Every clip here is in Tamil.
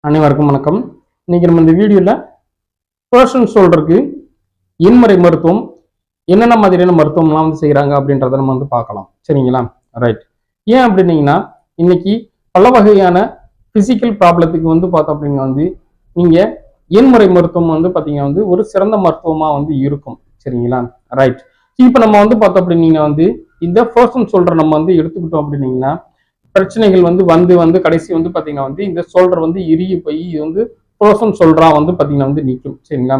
அனைவருக்கும் வணக்கம். இன்னைக்கு நம்ம இந்த வீடியோல பர்சன் ஷோல்டருக்கு எண்முறை மருத்துவம் என்னென்ன மாதிரியான மருத்துவம்லாம் வந்து செய்யறாங்க அப்படின்றத நம்ம வந்து பார்க்கலாம். சரிங்களா? ரைட். ஏன் அப்படின்னீங்கன்னா இன்னைக்கு பல வகையான பிசிக்கல் ப்ராப்ளத்துக்கு வந்து பார்த்தோம் அப்படின்னா வந்து நீங்க எண்முறை மருத்துவம் வந்து பார்த்தீங்கன்னா வந்து ஒரு சிறந்த மருத்துவமா வந்து இருக்கும். சரிங்களா? ரைட். இப்போ நம்ம வந்து பார்த்தோம் அப்படின்னீங்கன்னா வந்து இந்த பர்சன் ஷோல்டர் நம்ம வந்து எடுத்துக்கிட்டோம் அப்படின்னீங்கன்னா பிரச்சனைகள் வந்து வந்து வந்து கடைசி வந்து பாத்தீங்கன்னா வந்து இந்த ஷோல்டர் வந்து இறுகி போய் இது வந்து ப்ரோசன் ஷோல்டரா வந்து பாத்தீங்கன்னா வந்து நிற்கும். சரிங்களா?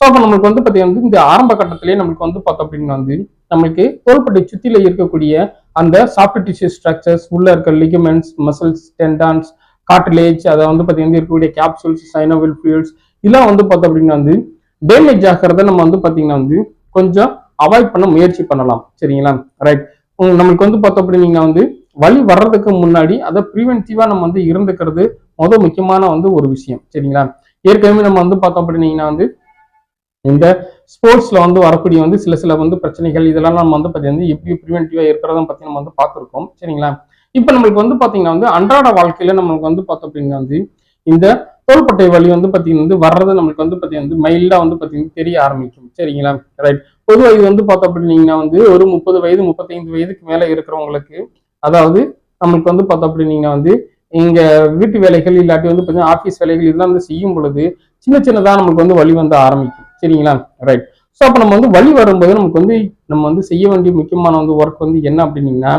ஸோ அப்போ நம்மளுக்கு வந்து பாத்தீங்கன்னா வந்து இந்த ஆரம்ப கட்டத்திலேயே நம்மளுக்கு வந்து பார்த்தோம் அப்படின்னா வந்து நம்மளுக்கு தோள்பட்டை சுத்தில இருக்கக்கூடிய அந்த சாஃப்ட் டிஷ்யூ ஸ்ட்ரக்சர்ஸ் உள்ள இருக்க லிகமெண்ட்ஸ், மசில்ஸ், டெண்டான்ஸ், கார்டிலேஜ், அதை வந்து பாத்தீங்கன்னா இருக்கக்கூடிய கேப்சூல்ஸ், சைனோவில் ஃபியூல்ஸ் இதெல்லாம் வந்து பார்த்தோம் அப்படின்னா வந்து டேமேஜ் ஆகிறத நம்ம வந்து பாத்தீங்கன்னா வந்து கொஞ்சம் அவாய்ட் பண்ண முயற்சி பண்ணலாம். சரிங்களா? ரைட். நம்மளுக்கு வந்து பார்த்தோம் அப்படின்னா வந்து வலி வர்றதுக்கு முன்னாடி அதை ப்ரிவென்டிவா நம்ம வந்து இருந்துக்கிறது முக்கியமான வந்து ஒரு விஷயம். சரிங்களா? ஏற்கனவே நம்ம வந்து பார்த்தோம் அப்படின்னீங்கன்னா வந்து இந்த ஸ்போர்ட்ஸ்ல வந்து வரக்கூடிய வந்து சில வந்து பிரச்சனைகள் இதெல்லாம் நம்ம வந்து பார்த்தீங்கன்னா எப்படி ப்ரிவென்டிவா இருக்கிறத பத்தி நம்ம வந்து பார்த்துருக்கோம். சரிங்களா? இப்போ நம்மளுக்கு வந்து பாத்தீங்கன்னா வந்து அன்றாட வாழ்க்கையில நம்மளுக்கு வந்து பார்த்தோம் அப்படின்னா வந்து இந்த தோள்பட்டை வலி வந்து பாத்தீங்கன்னா வந்து வர்றது நம்மளுக்கு வந்து பாத்தீங்கன்னா மைல்டா வந்து பாத்தீங்கன்னா தெரிய ஆரம்பிக்கும். சரிங்களா? ரைட். பொதுவாக இது வந்து பார்த்தோம் அப்படின்னீங்கன்னா வந்து ஒரு 30 வயது 35 வயதுக்கு மேல இருக்கிறவங்களுக்கு, அதாவது நம்மளுக்கு வந்து பார்த்தோம் அப்படின்னீங்கன்னா வந்து இங்க வீட்டு வேலைகள் இல்லாட்டி வந்து பார்த்தீங்கன்னா ஆஃபீஸ் வேலைகள் இதெல்லாம் வந்து செய்யும் பொழுது சின்னதா நமக்கு வந்து வலி வந்து ஆரம்பிக்கும். சரிங்களா? ரைட். ஸோ அப்போ நம்ம வந்து வலி வரும்போது நமக்கு வந்து நம்ம வந்து செய்ய வேண்டிய முக்கியமான வந்து ஒர்க் வந்து என்ன அப்படின்னீங்கன்னா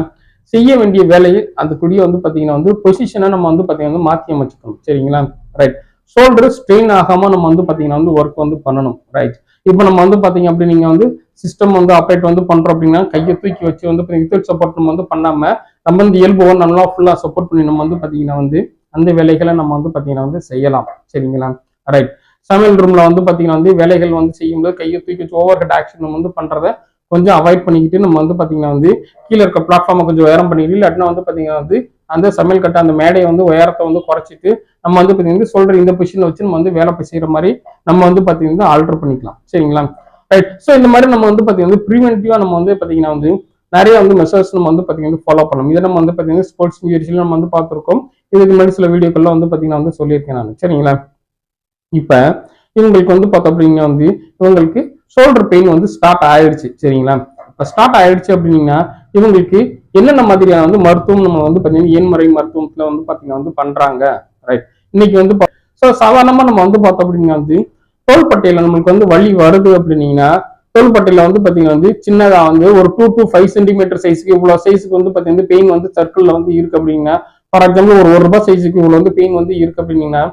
செய்ய வேண்டிய வேலையை அந்த குடிய வந்து பார்த்தீங்கன்னா வந்து பொசிஷனை நம்ம வந்து பார்த்தீங்கன்னா மாற்றி அமைச்சுக்கணும். சரிங்களா? ரைட். ஷோல்டர் ஸ்ட்ரெயின் ஆகாம நம்ம வந்து பார்த்தீங்கன்னா வந்து ஒர்க் வந்து பண்ணணும். ரைட். இப்போ நம்ம வந்து பார்த்தீங்க அப்படின்னீங்க வந்து சிஸ்டம் வந்து ஆப்ரேட் வந்து பண்றோம் அப்படின்னா கையை தூக்கி வச்சு வந்து வித்தவுட் சப்போர்ட் நம்ம வந்து பண்ணாம நம்ம வந்து இயல்புவை நல்லா ஃபுல்லா சப்போர்ட் பண்ணி நம்ம வந்து பாத்தீங்கன்னா வந்து அந்த வேலைகளை நம்ம வந்து பாத்தீங்கன்னா வந்து செய்யலாம். சரிங்களா? ரைட். சமையல் ரூம்ல வந்து பாத்தீங்கன்னா வந்து வேலைகள் வந்து செய்யும்போது கையை தூக்கி வச்சு ஓவர் ஹெட் ஆக்ஷன் நம்ம வந்து பண்றத கொஞ்சம் அவாய்ட் பண்ணிக்கிட்டு நம்ம வந்து பாத்தீங்கன்னா வந்து கீழே இருக்க பிளாட்ஃபார்மை கொஞ்சம் உயரம் பண்ணிக்கிட்டு இல்லாட்டினா வந்து பாத்தீங்கன்னா வந்து அந்த சமையல் கட்ட அந்த மேடையை வந்து உயரத்தை வந்து குறைச்சிட்டு நம்ம வந்து பாத்தீங்கன்னா சொல்ற இந்த பொசிஷன்ல வச்சு நம்ம வந்து வேலை செய்யற மாதிரி நம்ம வந்து பாத்தீங்கன்னா ஆல்டர் பண்ணிக்கலாம். சரிங்களா? ரைட். ஸோ இந்த மாதிரி நம்ம வந்து பாத்தீங்கன்னா ப்ரிவென்டிவா நம்ம வந்து பாத்தீங்கன்னா வந்து நிறைய வந்து மெசர்ஸ் நம்ம வந்து பாத்தீங்கன்னா ஃபாலோ பண்ணணும். இதை நம்ம வந்து பாத்தீங்கன்னா ஸ்போர்ட்ஸ் இன்ஜுரிஸ்ல நம்ம வந்து பார்த்துருக்கோம். இதுக்கு முன்னாடி சில வீடியோக்கள்லாம் வந்து பாத்தீங்கன்னா வந்து சொல்லியிருக்கேன் நான். சரிங்களா? இப்ப இவங்களுக்கு வந்து பார்த்தோம் அப்படின்னா வந்து இவங்களுக்கு ஷோல்டர் பெயின் வந்து ஸ்டார்ட் ஆயிடுச்சு. சரிங்களா? இப்ப ஸ்டார்ட் ஆயிடுச்சு அப்படின்னா இவங்களுக்கு என்னென்ன மாதிரியான வந்து மருத்துவம் நம்ம வந்து பாத்தீங்கன்னா எண்முறை மருத்துவத்துல வந்து பாத்தீங்கன்னா வந்து பண்றாங்க. ரைட். இன்னைக்கு வந்து சாதாரணமா நம்ம வந்து பார்த்தோம் அப்படின்னா வந்து தோள்பட்டையில நம்மளுக்கு வந்து வலி வருது அப்படின்னீங்கன்னா தோள்பட்டையில வந்து பாத்தீங்கன்னா வந்து சின்னதா வந்து ஒரு 2 to 5 சென்டிமீட்டர் சைஸ்க்கு இவ்வளவு சைஸுக்கு வந்து பாத்தீங்கன்னா பெயின் வந்து சர்க்கிள்ல வந்து இருக்கு அப்படின்னா ஃபார் எக்ஸாம்பிள் ஒரு ரூபாய் சைஸுக்கு இவ்வளவு வந்து பெயின் வந்து இருக்கு அப்படின்னீங்கன்னா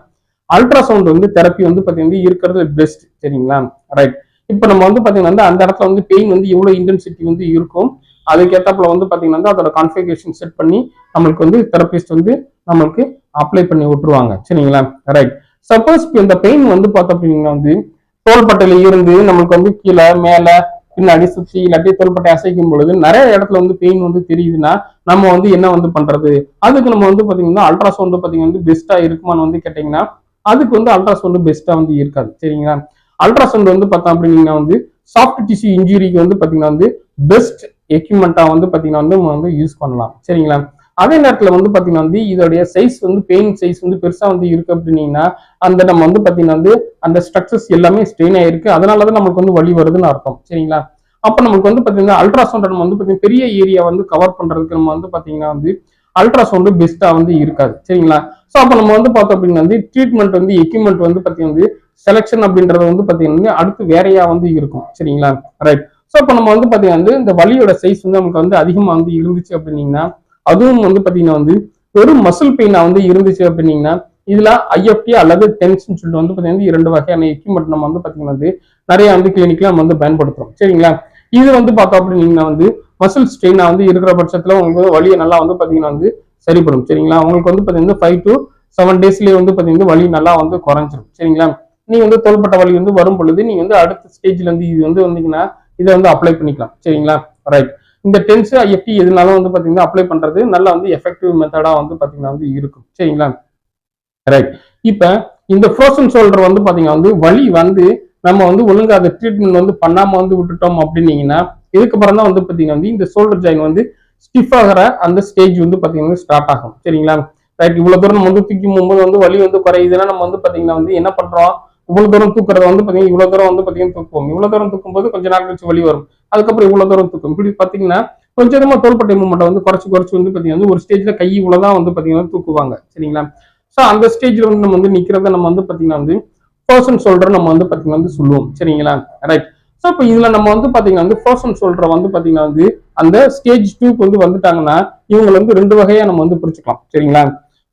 அல்ட்ராசவுண்ட் வந்து தெரப்பி வந்து பாத்தீங்கன்னா இருக்கிறது பெஸ்ட். சரிங்களா? ரைட். இப்ப நம்ம வந்து பாத்தீங்கன்னா அந்த இடத்துல வந்து பெயின் வந்து எவ்வளவு இன்டென்சிட்டி வந்து இருக்கும் அதுக்கேற்றாப்புல வந்து பாத்தீங்கன்னா அதோட கான்ஃபிகரேஷன் செட் பண்ணி நம்மளுக்கு வந்து தெரபிஸ்ட் வந்து நம்மளுக்கு அப்ளை பண்ணி விட்டுருவாங்க. சரிங்களா? ரைட். சப்போஸ் இந்த பெயின் வந்து பார்த்தோம் அப்படின்னா வந்து தோள்பட்டையில இருந்து நம்மளுக்கு வந்து கீழே மேல பின்னாடி சுற்றி இல்லாட்டி தோள்பட்டை அசைக்கும் பொழுது நிறைய இடத்துல வந்து பெயின் வந்து தெரியுதுன்னா நம்ம வந்து என்ன வந்து பண்றது? அதுக்கு நம்ம வந்து பாத்தீங்கன்னா அல்ட்ராசவுண்ட் பாத்தீங்கன்னா வந்து பெஸ்டா இருக்குமான்னு வந்து கேட்டீங்கன்னா அதுக்கு வந்து அல்ட்ராசவுண்ட் பெஸ்டா வந்து இருக்காது. சரிங்களா? அல்ட்ராசவுண்ட் வந்து பார்த்தோம் அப்படின்னா வந்து சாஃப்ட் டிஷ்யூ இன்ஜுரிக்கு வந்து பாத்தீங்கன்னா வந்து பெஸ்ட் எக்யூப்மெண்டா வந்து பாத்தீங்கன்னா வந்து நம்ம வந்து யூஸ் பண்ணலாம். சரிங்களா? அதே நேரத்துல வந்து பாத்தீங்கன்னா வந்து இதோடைய சைஸ் வந்து பெயின் சைஸ் வந்து பெருசா வந்து இருக்கு அப்படின்னீங்கன்னா அந்த நம்ம வந்து பாத்தீங்கன்னா வந்து அந்த ஸ்ட்ரக்சர்ஸ் எல்லாமே ஸ்ட்ரெயின் ஆயிருக்கு, அதனாலதான் நமக்கு வந்து வலி வருதுன்னு அர்த்தம். சரிங்களா? அப்ப நமக்கு வந்து பாத்தீங்கன்னா அல்ட்ராசவுண்ட் நம்ம வந்து பாத்தீங்கன்னா பெரிய ஏரியா வந்து கவர் பண்றதுக்கு நம்ம வந்து பாத்தீங்கன்னா வந்து அல்ட்ராசவுண்ட் பெஸ்டா வந்து இருக்காது. சரிங்களா? ஸோ அப்ப நம்ம வந்து பார்த்தோம் அப்படின்னா வந்து ட்ரீட்மெண்ட் வந்து எக்யூப்மெண்ட் வந்து பாத்தீங்கன்னா வந்து செலக்ஷன் அப்படின்றது வந்து பாத்தீங்கன்னா அடுத்து வேறையா வந்து இருக்கும். சரிங்களா? ரைட். ஸோ அப்ப நம்ம வந்து பாத்தீங்கன்னா வந்து இந்த வலியோட சைஸ் வந்து நமக்கு வந்து அதிகமா வந்து இருந்துச்சு அப்படின்னீங்கன்னா அதுவும் வந்து பாத்தீங்கன்னா வந்து வெறும் மசில் பெயினா வந்து இருந்துச்சு அப்படின்னீங்கன்னா இதுல ஐஎஃப்டி அல்லது டென்ஷன் சொல்லிட்டு வந்து பாத்தீங்கன்னா 2 வகையான எக்யூப்மெண்ட் நம்ம வந்து பாத்தீங்கன்னா வந்து நிறைய வந்து கிளினிக்ல நம்ம வந்து பயன்படுத்துறோம். சரிங்களா? இது வந்து பார்த்தோம் அப்படின்னீங்கன்னா வந்து மசில் ஸ்ட்ரெயினா வந்து இருக்கிற பட்சத்துல உங்களுக்கு வலியை நல்லா வந்து பாத்தீங்கன்னா வந்து சரிப்படும். சரிங்களா? உங்களுக்கு வந்து பாத்தீங்கன்னா 5 to 7 டேஸ்லயே வந்து பாத்தீங்கன்னா வலி நல்லா வந்து குறைஞ்சிரும். சரிங்களா? நீங்க வந்து தோள்பட்ட வலி வந்து வரும் பொழுது நீங்க வந்து அடுத்த ஸ்டேஜ்ல இருந்து இது வந்து வந்தீங்கன்னா இதை வந்து அப்ளை பண்ணிக்கலாம். சரிங்களா? ரைட். இந்த டென்ஸ் ஐஎஃப்டி எதுனாலும் வந்து பாத்தீங்கன்னா அப்ளை பண்றது நல்லா வந்து எஃபெக்டிவ் மெத்தடா வந்து பாத்தீங்கன்னா வந்து இருக்கும். சரிங்களா? ரைட். இப்ப இந்த ஃப்ரோசன் ஷோல்டர் வந்து பாத்தீங்கன்னா வந்து வலி வந்து நம்ம வந்து ஒழுங்கா அந்த ட்ரீட்மெண்ட் வந்து பண்ணாம வந்து விட்டுட்டோம் அப்படின்னீங்கன்னா இதுக்கப்புறம் தான் வந்து பாத்தீங்கன்னா வந்து இந்த ஷோல்டர் ஜாயின் வந்து ஸ்டிஃப் ஆகிற அந்த ஸ்டேஜ் வந்து பாத்தீங்கன்னா ஸ்டார்ட் ஆகும். சரிங்களா? ரைட். இவ்வளவு தூரம் நம்ம வந்து தூக்கி போகும்போது வந்து வலி வந்து குறையுதுன்னா நம்ம வந்து பாத்தீங்கன்னா வந்து என்ன பண்றோம், இவ்வளவு தூரம் தூக்குறத வந்து பாத்தீங்கன்னா இவ்வளவு தூரம் வந்து பாத்தீங்கன்னா தூக்குவோம். இவ்வளவு தூரம் தூக்கும் போது கொஞ்ச நாள் கழிச்சு வலி வரும். அதுக்கப்புறம் இவ்வளவு தூரம் தூக்கும். இப்படி பாத்தீங்கன்னா கொஞ்சமா தோள்பட்டை மூமெண்ட் வந்து குறைச்சு வந்து பாத்தீங்கன்னா ஒரு ஸ்டேஜ்ல கை இவ்வளவுதான் வந்து பாத்தீங்கன்னா தூக்குவாங்க. சரிங்களா? சோ அந்த ஸ்டேஜ்ல வந்து நம்ம வந்து நிக்கிறத நம்ம வந்து பாத்தீங்கன்னா வந்து பர்சன் ஷோல்டர் நம்ம வந்து பாத்தீங்கன்னா வந்து சொல்லுவோம். சரிங்களா? ரைட். சோ இப்போ இதுல நம்ம வந்து பாத்தீங்கன்னா வந்து பர்சன் ஷோல்டர் வந்து பாத்தீங்கன்னா வந்து அந்த ஸ்டேஜ் 2க்கு வந்து வந்துட்டாங்கன்னா இவங்க வந்து ரெண்டு வகையா நம்ம வந்து பிரிச்சுக்கலாம். சரிங்களா?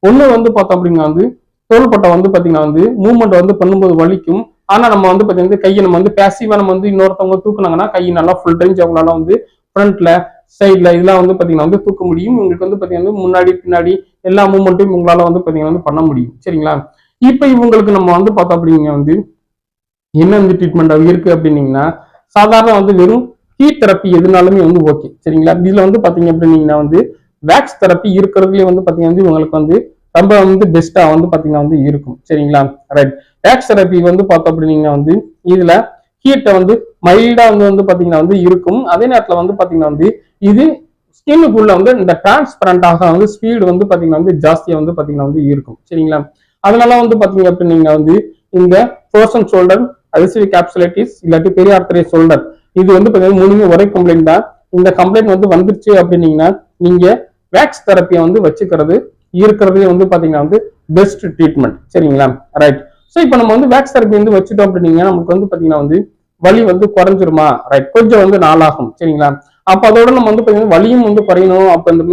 ஒண்ணு வந்து பார்த்தோம் அப்படின்னா வந்து தோள்பட்டை வந்து பாத்தீங்கன்னா வந்து மூவ்மெண்ட் வந்து பண்ணும்போது வலிக்கும். ஆனா நம்ம வந்து பாத்தீங்கன்னா கையை நம்ம வந்து பேசிவா நம்ம வந்து இன்னொருத்தவங்க தூக்குனாங்கன்னா கை நல்லா ஃபுல் ரேஞ்ச் அவங்களால வந்து ஃப்ரண்ட்ல சைட்ல இதெல்லாம் வந்து பாத்தீங்கன்னா வந்து தூக்க முடியும். உங்களுக்கு வந்து பாத்தீங்கன்னா முன்னாடி பின்னாடி எல்லா மூவ்மெண்ட்டும் உங்களால வந்து பாத்தீங்கன்னா வந்து பண்ண முடியும். சரிங்களா? இப்ப இவங்களுக்கு நம்ம வந்து பார்த்தோம் அப்படிங்க வந்து என்ன வந்து ட்ரீட்மெண்ட் இருக்கு அப்படின்னீங்கன்னா சாதாரண வந்து வெறும் ஹீட் தெரப்பி எதுனாலுமே வந்து ஓகே. சரிங்களா? இதுல வந்து பாத்தீங்க அப்படின்னீங்கன்னா வந்து வேக்ஸ் தெரப்பி இருக்கிறதுலயே வந்து பாத்தீங்கன்னா வந்து இவங்களுக்கு வந்து ரொம்ப வந்து பெஸ்டா வந்து பாத்தீங்கன்னா வந்து இருக்கும். சரிங்களா? ரைட். வேக்ஸ் தெரப்பி வந்து பார்த்தோம் அப்படின்னீங்கன்னா வந்து இதுல ஹீட்டை வந்து மைல்டா வந்து பாத்தீங்கன்னா வந்து இருக்கும். அதே நேரத்துல வந்து பாத்தீங்கன்னா வந்து இது ஸ்கின்னுக்குள்ள வந்து இந்த டிரான்ஸ்பரண்டாக வந்து ஸ்பீடு வந்து பாத்தீங்கன்னா வந்து ஜாஸ்தியா வந்து பாத்தீங்கன்னா வந்து இருக்கும். சரிங்களா? அதனால வந்து பாத்தீங்க அப்படின்னீங்கன்னா வந்து இந்த பர்சன் ஷோல்டர் அடிசிவ் கேப்சுலைட்டிஸ் இல்லாட்டி பெரிய ஆர்த்தரை ஷோல்டர் இது வந்து பாத்தீங்கன்னா மூணுமே ஒரே கம்ப்ளைண்ட் தான். இந்த கம்ப்ளைண்ட் வந்து வந்துருச்சு அப்படின்னீங்கன்னா நீங்க வேக்ஸ் தெரப்பியை வந்து வச்சுக்கிறது இருக்கிறதே வந்து பாத்தீங்கன்னா வந்து பெஸ்ட் ட்ரீட்மெண்ட். சரிங்களா? ரைட். ஸோ இப்போ நம்ம வந்து வேக்ஸ் தெரப்பி வந்து வச்சுட்டோம் அப்படின்னீங்கன்னா நமக்கு வந்து பாத்தீங்கன்னா வந்து வலி வந்து குறைஞ்சிருமா? ரைட். கொஞ்சம் வந்து நாளாகும். சரிங்களா? அப்ப அதோட நம்ம வந்து பாத்தீங்கன்னா வலியும் வந்து குறையணும். அப்ப இந்த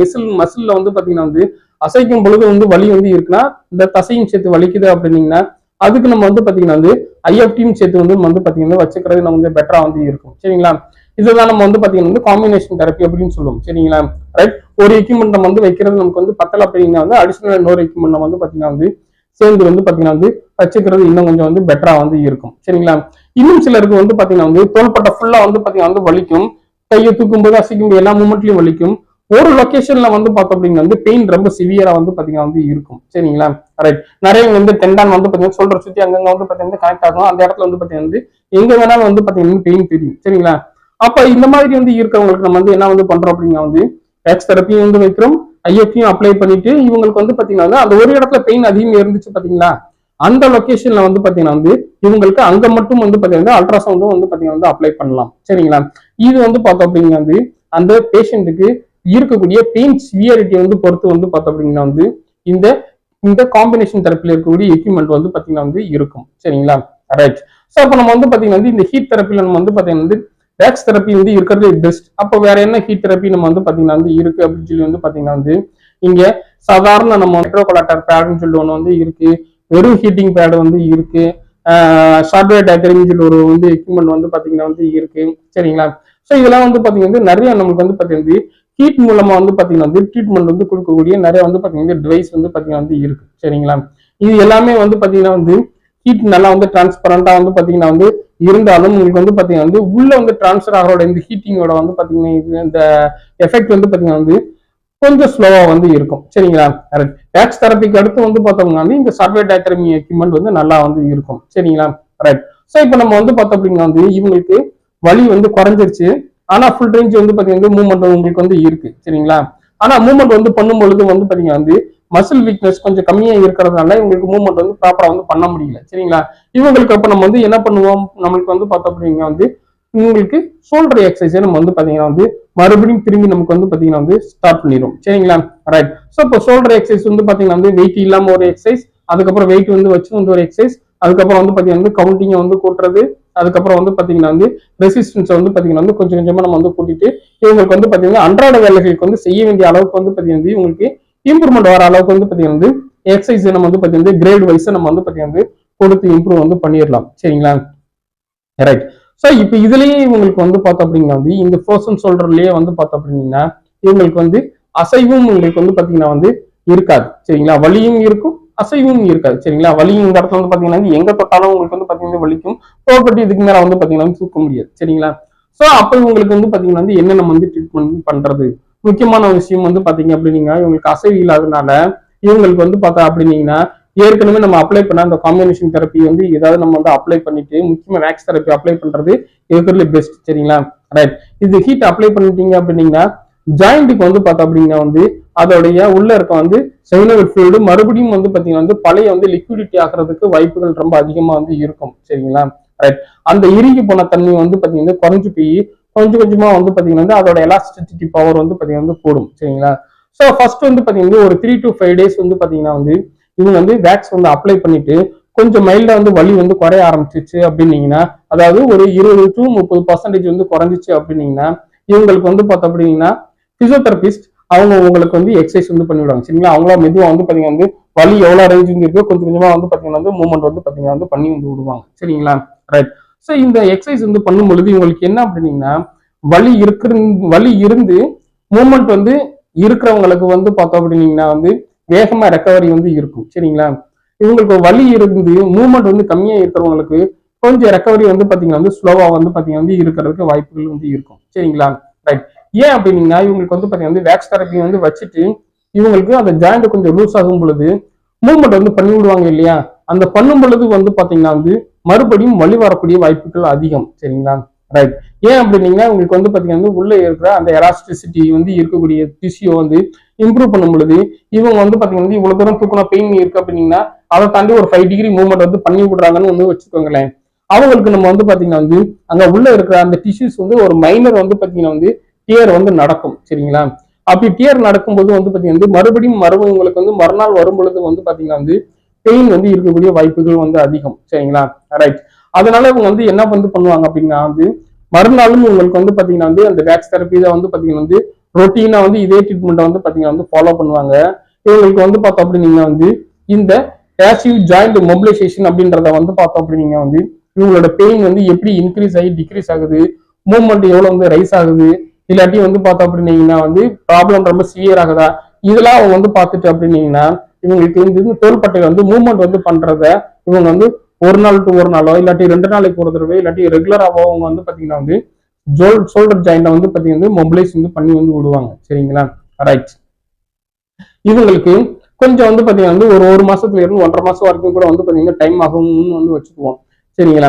மசில்ல வந்து பாத்தீங்கன்னா வந்து அசைக்கும் பொழுது வந்து வலி வந்து இருக்குன்னா இந்த தசையும் சேர்த்து வலிக்குது அப்படின்னீங்கன்னா அதுக்கு நம்ம வந்து பாத்தீங்கன்னா வந்து ஐஎஃப்டியும் சேர்த்து வந்து பாத்தீங்கன்னா வச்சுக்கிறது நம்ம வந்து பெட்டரா வந்து இருக்கும். சரிங்களா? இதுதான் நம்ம வந்து பாத்தீங்கன்னா வந்து காம்பினேஷன் தெரப்பி அப்படின்னு சொல்லுவோம். சரிங்களா? ரைட். ஒரு எக்யூப்மெண்ட் நம்ம வந்து வைக்கிறது நமக்கு வந்து பத்தல அப்படின்னா வந்து அடிஷனல் இன்னொரு எக்யூப்மெண்ட் நம்ம வந்து பாத்தீங்கன்னா வந்து சேர்ந்து வந்து பாத்தீங்கன்னா வந்து வச்சுக்கிறது இன்னும் கொஞ்சம் வந்து பெட்டரா வந்து இருக்கும். சரிங்களா? இன்னும் சிலருக்கு வந்து பாத்தீங்கன்னா வந்து தோள்பட்டை ஃபுல்லா வந்து பாத்தீங்கன்னா வந்து வலிக்கும். கையை தூக்கும் போது அசைக்கும் போது எல்லா மூமெண்ட்லயும் வலிக்கும். ஒரு லொகேஷன்ல வந்து பார்த்தோம் அப்படின்னா வந்து பெயின் ரொம்ப சிவியரா வந்து பாத்தீங்கன்னா வந்து இருக்கும். சரிங்களா? ரைட். நிறைய வந்து டெண்டான் வந்து பாத்தீங்கன்னா ஷோல்டர் சுத்தி அங்கங்க வந்து பாத்தீங்கன்னா கனெக்ட் ஆகும். அந்த இடத்துல வந்து பாத்தீங்கன்னா வந்து எங்க வேணாலும் வந்து பாத்தீங்கன்னா பெயின் தெரியும். சரிங்களா? அப்ப இந்த மாதிரி வந்து இருக்கிறவங்களுக்கு நம்ம வந்து என்ன வந்து பண்றோம் அப்படின்னா வந்து வேக்ஸ் தெரப்பியும் வந்து வைக்கிறோம், ஐஎஃப்டியும் அப்ளை பண்ணிட்டு இவங்களுக்கு வந்து பாத்தீங்கன்னா அந்த ஒரு இடத்துல பெயின் அதிகமா இருந்துச்சு பாத்தீங்களா அந்த லொகேஷன்ல வந்து பாத்தீங்கன்னா வந்து இவங்களுக்கு அங்க மட்டும் வந்து பாத்தீங்கன்னா அல்ட்ராசவுண்டும் வந்து பாத்தீங்கன்னா வந்து அப்ளை பண்ணலாம். சரிங்களா? இது வந்து பார்த்தோம் அப்படின்னா வந்து அந்த பேஷண்ட்டுக்கு இருக்கக்கூடிய பெயின் சிவியாரிட்டி வந்து பொறுத்து வந்து பார்த்தோம் அப்படின்னா வந்து இந்த இந்த காம்பினேஷன் தெரப்பில இருக்கக்கூடிய எக்யூப்மெண்ட் வந்து பாத்தீங்கன்னா வந்து இருக்கும். சரிங்களா? ரைட். ஸோ அப்போ நம்ம வந்து பாத்தீங்கன்னா வந்து இந்த ஹீட் தெரப்பில நம்ம வந்து பாத்தீங்கன்னா வந்து வேக்ஸ் தெரப்பி வந்து இருக்கிறது பெஸ்ட். அப்போ வேற என்ன ஹீட் தெரப்பி நம்ம வந்து பாத்தீங்கன்னா வந்து இருக்கு அப்படின்னு சொல்லி வந்து பாத்தீங்கன்னா வந்து இங்க சாதாரண நம்ம மைக்ரோகொலாட்டர் பேடுன்னு சொல்லி ஒன்று வந்து இருக்கு, வெறும் ஹீட்டிங் பேடு வந்து இருக்கு, ஷார்ட்வேர் டயக்ராம் சொல்லி ஒரு வந்து எக்யூப்மெண்ட் வந்து பாத்தீங்கன்னா வந்து இருக்கு. சரிங்களா? ஸோ இதெல்லாம் வந்து பாத்தீங்கன்னா நிறைய நமக்கு வந்து பாத்தீங்கன்னா ஹீட் மூலமா வந்து பாத்தீங்கன்னா வந்து ட்ரீட்மெண்ட் வந்து கொடுக்கக்கூடிய நிறைய வந்து பாத்தீங்கன்னா டிவைஸ் வந்து பாத்தீங்கன்னா வந்து இருக்கு. சரிங்களா? இது எல்லாமே வந்து பாத்தீங்கன்னா வந்து ஹீட் நல்லா வந்து டிரான்ஸ்பரண்டா வந்து பாத்தீங்கன்னா வந்து இருந்தாலும் உங்களுக்கு வந்து பாத்தீங்கன்னா வந்து உள்ள வந்து டிரான்ஸ்ஃபர் ஆகிறோட இந்த ஹீட்டிங்கோட வந்து பாத்தீங்கன்னா இந்த எஃபெக்ட் வந்து பாத்தீங்கன்னா வந்து கொஞ்சம் ஸ்லோவா வந்து இருக்கும். சரிங்களா? வேக்ஸ் தெரப்பிக்கு அடுத்து வந்து பார்த்தோம்னா இந்த சார்ட்வேர் டயக்ராமி எக்யூப்மெண்ட் வந்து நல்லா வந்து இருக்கும். சரிங்களா? ரைட். ஸோ இப்போ நம்ம வந்து பார்த்தோம் அப்படின்னா வந்து இவங்களுக்கு வலி வந்து குறைஞ்சிருச்சு. ஆனா ஃபுல் ரேஞ்ச் வந்து பாத்தீங்கன்னா மூவ்மெண்ட் உங்களுக்கு வந்து இருக்கு. சரிங்களா? ஆனா மூவ்மெண்ட் வந்து பண்ணும் பொழுது வந்து பாத்தீங்கன்னா வந்து மசில் வீக்னஸ் கொஞ்சம் கம்மியா இருக்கிறதுனால இவங்களுக்கு மூவ்மெண்ட் வந்து ப்ராப்பரா வந்து பண்ண முடியல. சரிங்களா? இவங்களுக்கு அப்ப நம்ம வந்து என்ன பண்ணுவோம், நம்மளுக்கு வந்து பார்த்தோம் அப்படின்னா வந்து உங்களுக்கு ஷோல்டர் எக்ஸசைஸ் நம்ம வந்து பாத்தீங்கன்னா வந்து மறுபடியும் திரும்பி நமக்கு வந்து பாத்தீங்கன்னா வந்து ஸ்டார்ட் பண்ணிடும். சரிங்களா? ரைட். ஸோ இப்போ ஷோல்டர் எக்ஸசைஸ் வந்து பாத்தீங்கன்னா வந்து வெயிட் இல்லாம ஒரு எக்ஸசைஸ், அதுக்கப்புறம் வெயிட் வந்து வச்சு வந்து ஒரு எக்ஸசைஸ், அதுக்கப்புறம் வந்து பாத்தீங்கன்னா வந்து கவுண்டிங்கை வந்து கூட்டுறது, அதுக்கப்புறம் வந்து பாத்தீங்கன்னா வந்து ரெசிஸ்டன்ஸை வந்து பாத்தீங்கன்னா வந்து கொஞ்சம் கொஞ்சமா நம்ம வந்து கூட்டிட்டு இவங்களுக்கு வந்து பாத்தீங்கன்னா அன்றாட வேலைகளுக்கு வந்து செய்ய வேண்டிய அளவுக்கு வந்து பாத்தீங்கன்னா இவங்களுக்கு இம்ப்ரூவ்மெண்ட் வர அளவுக்கு வந்து பாத்தீங்கன்னா வந்து எக்ஸசைஸ் நம்ம வந்து பாத்தீங்கன்னா கிரேட் வைஸ் நம்ம வந்து பாத்தீங்கன்னா வந்து கொடுத்து இம்ப்ரூவ் வந்து பண்ணிடலாம். சரிங்களா? ரைட். ஸோ இப்போ இதுலயே இவங்களுக்கு வந்து பார்த்தோம் அப்படின்னா வந்து இந்த பர்சன் ஷோல்டர்லயே வந்து பார்த்தோம் அப்படின்னா இவங்களுக்கு வந்து அசைவும் உங்களுக்கு வந்து பாத்தீங்கன்னா வந்து இருக்காது. சரிங்களா? வலியும் இருக்கும், அசைவும் இருக்காது. சரிங்களா? வலியும் இந்த இடத்துல வந்து பாத்தீங்கன்னா எங்க தொட்டாலும் உங்களுக்கு வந்து பாத்தீங்கன்னா வலிக்கும், தோள்பட்டி இதுக்கு மேல வந்து பாத்தீங்கன்னா தூக்க முடியாது. சரிங்களா? ஸோ அப்போ இவங்களுக்கு வந்து பாத்தீங்கன்னா வந்து என்ன நம்ம வந்து ட்ரீட்மெண்ட் பண்றது, முக்கியமான விஷயம் வந்து பாத்தீங்க அப்படின்னா இவங்களுக்கு அசைவு இல்லாதனால இவங்களுக்கு வந்து பார்த்தா அப்படின்னீங்கன்னா ஏற்கனவே நம்ம அப்ளை பண்ண அந்த காம்பினேஷன் தெரப்பி வந்து ஏதாவது நம்ம வந்து அப்ளை பண்ணிட்டு முக்கியமா வேக்ஸ் தெரப்பி அப்ளை பண்றது இருக்கிறதுல பெஸ்ட். சரிங்களா? ரைட். இது ஹீட் அப்ளை பண்ணிட்டீங்க அப்படின்னீங்கன்னா ஜாயிண்ட்டுக்கு வந்து பார்த்தோம் அப்படின்னா வந்து அதோடைய உள்ள இருக்க வந்து சைனோவியல் ஃப்ளூயிடு மறுபடியும் வந்து பாத்தீங்கன்னா வந்து பழைய வந்து லிக்விடிட்டி ஆகிறதுக்கு வாய்ப்புகள் ரொம்ப அதிகமா வந்து இருக்கும். சரிங்களா? ரைட். அந்த இறுகி போன தன்மை வந்து பாத்தீங்கன்னா குறைஞ்சு போய் கொஞ்சம் கொஞ்சமா வந்து பாத்தீங்கன்னா அதோட எலாஸ்டிசிட்டி பவர் வந்து பாத்தீங்கன்னா வந்து கூடும். சரிங்களா? ஸோ ஃபர்ஸ்ட் வந்து பாத்தீங்கன்னா ஒரு 3 to 5 days வந்து பாத்தீங்கன்னா வந்து இவங்க வந்து வேக்ஸ் வந்து அப்ளை பண்ணிட்டு கொஞ்சம் மைல்டா வந்து வலி வந்து குறைய ஆரம்பிச்சிச்சு அப்படின்னீங்கன்னா, அதாவது ஒரு 20 to 30% வந்து குறைஞ்சிச்சு அப்படின்னீங்கன்னா, இவங்களுக்கு வந்து பார்த்தோம் அப்படின்னா பிசியோதெரபிஸ்ட் அவங்க உங்களுக்கு வந்து எக்ஸசைஸ் வந்து பண்ணி விடுவாங்க. சரிங்களா? அவங்களா மெதுவா வந்து பாத்தீங்கன்னா வந்து வலி எவ்வளவு ரேஞ்ச் இருக்கோ கொஞ்சம் கொஞ்சமா வந்து பாத்தீங்கன்னா வந்து மூவ்மெண்ட் வந்து பாத்தீங்கன்னா வந்து பண்ணி வந்து விடுவாங்க. சரிங்களா? ரைட். ஸோ இந்த எக்ஸசைஸ் வந்து பண்ணும் பொழுது இவங்களுக்கு என்ன அப்படின்னீங்கன்னா வலி இருக்கிற வலி இருந்து மூவ்மெண்ட் வந்து இருக்கிறவங்களுக்கு வந்து பார்த்தோம் அப்படின்னீங்கன்னா வந்து வேகமா ரெக்கவரி வந்து இருக்கும். சரிங்களா? இவங்களுக்கு வலி இருந்து மூவ்மெண்ட் வந்து கம்மியா இருக்கிறவங்களுக்கு கொஞ்சம் ரெக்கவரி வந்து பாத்தீங்கன்னா வந்து ஸ்லோவா வந்து பாத்தீங்கன்னா வந்து இருக்கிறதுக்கு வாய்ப்புகள் வந்து இருக்கும். சரிங்களா? ரைட். ஏன் அப்படின்னீங்கன்னா இவங்களுக்கு வந்து பாத்தீங்கன்னா வந்து வேக்ஸ் தெரப்பி வந்து வச்சுட்டு இவங்களுக்கு அந்த ஜாயிண்ட் கொஞ்சம் லூஸ் ஆகும் பொழுது மூவ்மெண்ட் வந்து பண்ணி விடுவாங்க இல்லையா? அந்த பண்ணும் பொழுது வந்து பாத்தீங்கன்னா வந்து மறுபடியும் வலி வரக்கூடிய வாய்ப்புகள் அதிகம். சரிங்களா? ரைட். ஏன் அப்படின்னீங்கன்னா உங்களுக்கு வந்து பாத்தீங்கன்னா உள்ள இருக்கிற அந்த எலாஸ்டிசிட்டி வந்து இருக்கக்கூடிய டிஷ்யூ வந்து இம்ப்ரூவ் பண்ணும் பொழுது இவங்க வந்து பாத்தீங்கன்னா இவ்வளவு தூரம் தூக்கின பெயின் இருக்கு அப்படின்னீங்கன்னா அதை தாண்டி ஒரு 5 டிகிரி மூவ்மெண்ட் வந்து பண்ணி விடுறாங்கன்னு வந்து வச்சுக்கோங்களேன். அவங்களுக்கு நம்ம வந்து பாத்தீங்கன்னா வந்து அங்க உள்ள இருக்கிற அந்த டிஷ்யூஸ் வந்து ஒரு மைனர் வந்து பாத்தீங்கன்னா வந்து டியர் வந்து நடக்கும். சரிங்களா? அப்படி டியர் நடக்கும்போது வந்து பாத்தீங்கன்னா மறுபடியும் உங்களுக்கு வந்து மறுநாள் வரும் பொழுது வந்து பாத்தீங்கன்னா வந்து பெயின் வந்து இருக்கக்கூடிய வாய்ப்புகள் வந்து அதிகம். சரிங்களா? ரைட். அதனால இவங்க வந்து என்ன வந்து பண்ணுவாங்க அப்படின்னா வந்து மறுநாளும் உங்களுக்கு வந்து பாத்தீங்கன்னா வந்து அந்த வேக்ஸ் தெரப்பி தான் வந்து பாத்தீங்கன்னா வந்து ரொட்டீனா வந்து இதே ட்ரீட்மெண்ட் வந்து பாத்தீங்கன்னா வந்து ஃபாலோ பண்ணுவாங்க. இவங்களுக்கு வந்து பார்த்தோம் அப்படின்னீங்கன்னா வந்து இந்த பேசிவ் ஜாயிண்ட் மொபிலைசேஷன் அப்படின்றத வந்து பார்த்தோம் அப்படின்னீங்க வந்து இவங்களோட பெயின் வந்து எப்படி இன்க்ரீஸ் ஆகி டிக்ரீஸ் ஆகுது, மூவ்மெண்ட் எவ்வளவு வந்து ரைஸ் ஆகுது, இல்லாட்டி வந்து பார்த்தோம் அப்படின்னீங்கன்னா வந்து ப்ராப்ளம் ரொம்ப சிவியர் ஆகுதா, இதெல்லாம் அவங்க வந்து பார்த்துட்டு அப்படின்னீங்கன்னா இவங்களுக்கு வந்து தோள்பட்டையில வந்து மூவ்மெண்ட் வந்து பண்றத இவங்க வந்து ஒரு நாள் டு ஒரு நாளோ இல்லாட்டி 2 நாளைக்கு ஒரு தடவை இல்லாட்டி ரெகுலராவோ அவங்க வந்து பாத்தீங்கன்னா வந்து ஷோல்டர் ஜாயிண்ட வந்து பாத்தீங்கன்னா மொபிலைஸ் வந்து பண்ணி வந்து விடுவாங்க. சரிங்களா? ரைட். இவங்களுக்கு கொஞ்சம் வந்து பாத்தீங்கன்னா வந்து ஒரு மாசத்துல இருந்து 1.5 மாசம் வரைக்கும் கூட வந்து பாத்தீங்கன்னா டைம் ஆகும்னு வந்து வச்சுக்குவோம். சரிங்களா?